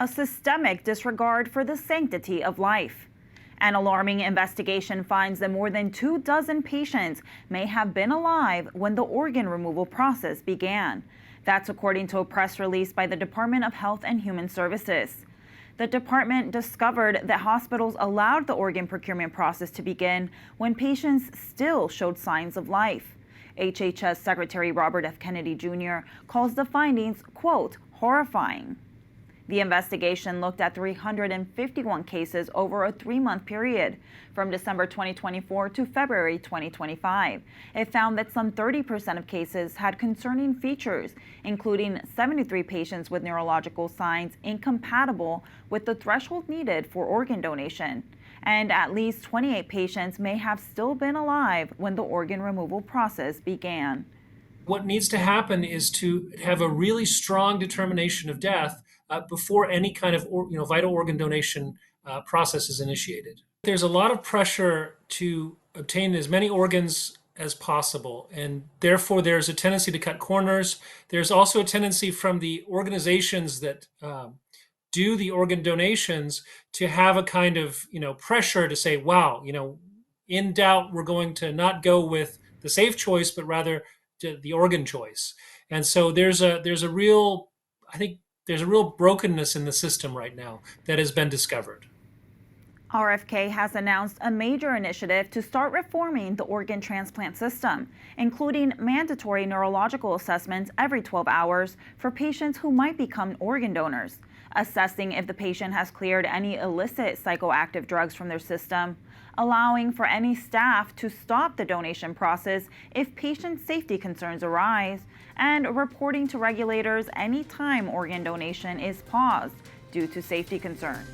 a systemic disregard for the sanctity of life. An alarming investigation finds that more than 24 patients may have been alive when the organ removal process began. That's according to a press release by the Department of Health and Human Services. The department discovered that hospitals allowed the organ procurement process to begin when patients still showed signs of life. HHS Secretary Robert F. Kennedy Jr. calls the findings, quote, horrifying. The investigation looked at 351 cases over a 3-month period, from December 2024 to February 2025. It found that some 30% of cases had concerning features, including 73 patients with neurological signs incompatible with the threshold needed for organ donation. And at least 28 patients may have still been alive when the organ removal process began. What needs to happen is to have a really strong determination of death before any kind of vital organ donation process is initiated. There's a lot of pressure to obtain as many organs as possible, and therefore there's a tendency to cut corners. There's also a tendency from the organizations that do the organ donations to have a kind of pressure to say, wow, in doubt, we're going to not go with the safe choice, but rather the organ choice. And so there's a real brokenness in the system right now that has been discovered. RFK has announced a major initiative to start reforming the organ transplant system, including mandatory neurological assessments every 12 hours for patients who might become organ donors, assessing if the patient has cleared any illicit psychoactive drugs from their system, allowing for any staff to stop the donation process if patient safety concerns arise, and reporting to regulators any time organ donation is paused due to safety concerns.